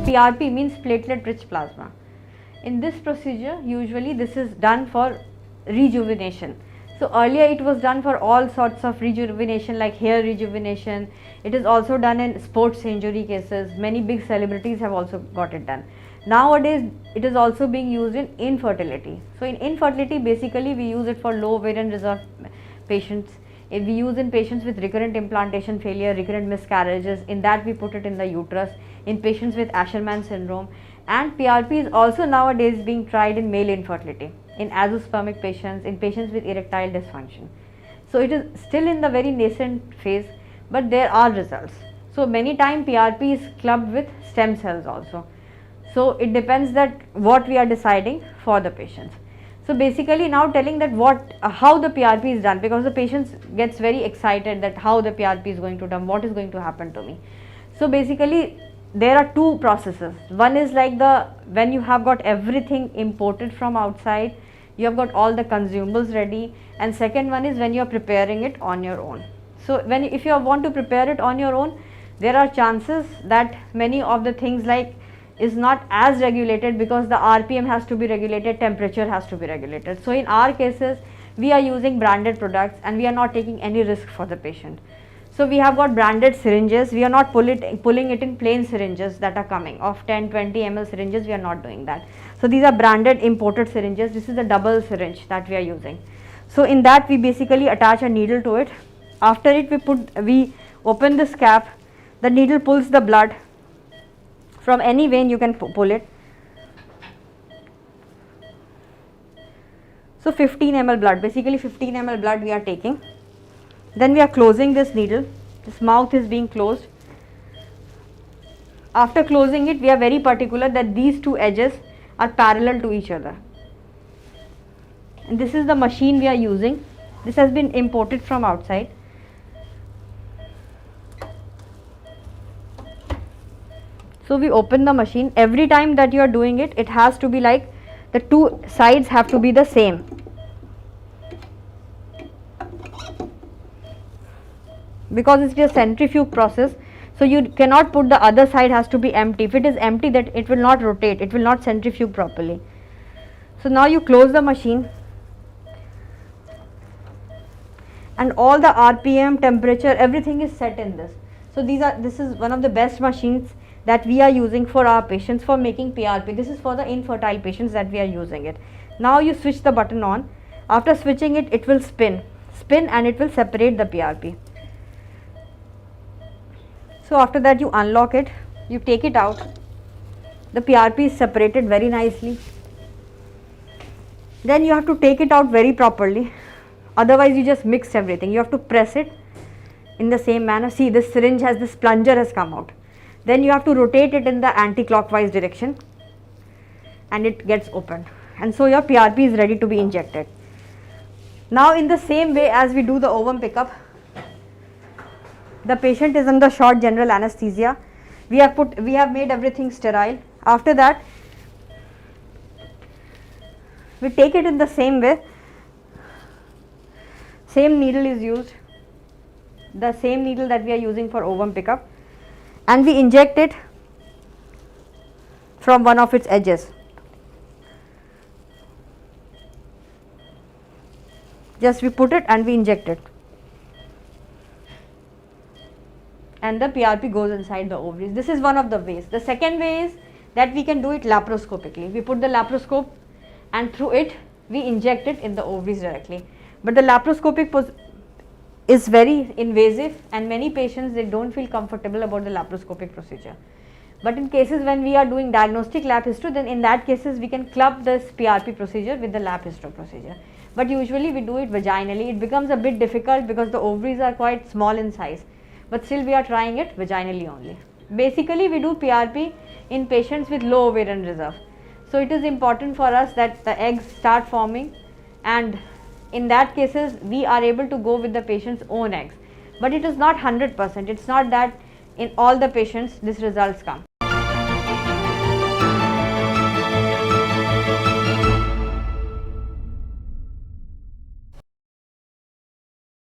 PRP means platelet rich plasma. In this procedure, usually this is done for rejuvenation. So earlier it was done for all sorts of rejuvenation like hair rejuvenation. It is also done in sports injury cases. Many big celebrities have also got it done. Nowadays it is also being used in infertility. So in infertility, basically we use it for low ovarian reserve patients. If we use in patients with recurrent implantation failure, recurrent miscarriages, in that we put it in the uterus. In patients with Asherman syndrome, and PRP is also nowadays being tried in male infertility, in azoospermic patients, in patients with erectile dysfunction. So it is still in the very nascent phase, but there are results. So many times PRP is clubbed with stem cells also. So it depends that what we are deciding for the patients. So basically now telling that how the PRP is done, because the patients gets very excited that how the PRP is going to done, what is going to happen to me. So basically there are two processes. One is like when you have got everything imported from outside, you have got all the consumables ready, and second one is when you are preparing it on your own. So if you want to prepare it on your own, there are chances that many of the things like is not as regulated, because the RPM has to be regulated, temperature has to be regulated. So in our cases we are using branded products and we are not taking any risk for the patient. So we have got branded syringes. We are not pulling it in plain syringes that are coming of 10-20 ml syringes. We are not doing that. So these are branded imported syringes. This is a double syringe that we are using. So in that we basically attach a needle to it. After it we open this cap. The needle pulls the blood from any vein. You can pull it. So 15 ml blood, basically 15 ml blood we are taking. Then we are closing this needle. This mouth is being closed. After closing it, we are very particular that these two edges are parallel to each other. And this is the machine we are using. This has been imported from outside. So we open the machine. Every time that you are doing it, it has to be like the two sides have to be the same. Because it is a centrifuge process, so you cannot put the other side has to be empty. If it is empty, that it will not rotate, it will not centrifuge properly. So now you close the machine, and all the RPM, temperature, everything is set in this. So this is one of the best machines that we are using for our patients for making PRP. This is for the infertile patients that we are using it. Now you switch the button on. After switching it, it will spin and it will separate the PRP. So after that you unlock it, you take it out. The PRP is separated very nicely. Then you have to take it out very properly, otherwise you just mix everything. You have to press it in the same manner. See, this syringe this plunger has come out. Then you have to rotate it in the anti-clockwise direction and it gets opened, and so your PRP is ready to be injected. Now in the same way as we do the ovum pickup, the patient is under short general anesthesia. We have made everything sterile. After that we take it in the same way. Same needle is used, the same needle that we are using for ovum pickup, and we inject it from one of its edges. Just we put it and we inject it, and the PRP goes inside the ovaries. This is one of the ways. The second way is that we can do it laparoscopically. We put the laparoscope and through it we inject it in the ovaries directly. But the laparoscopic is very invasive, and many patients, they don't feel comfortable about the laparoscopic procedure. But in cases when we are doing diagnostic lab histo, then in that cases we can club this PRP procedure with the lab histo procedure. But usually we do it vaginally. It becomes a bit difficult because the ovaries are quite small in size, but still we are trying it vaginally only. Basically we do PRP in patients with low ovarian reserve. So it is important for us that the eggs start forming, and in that cases we are able to go with the patient's own eggs. But it is not 100%. It's not that in all the patients this results come.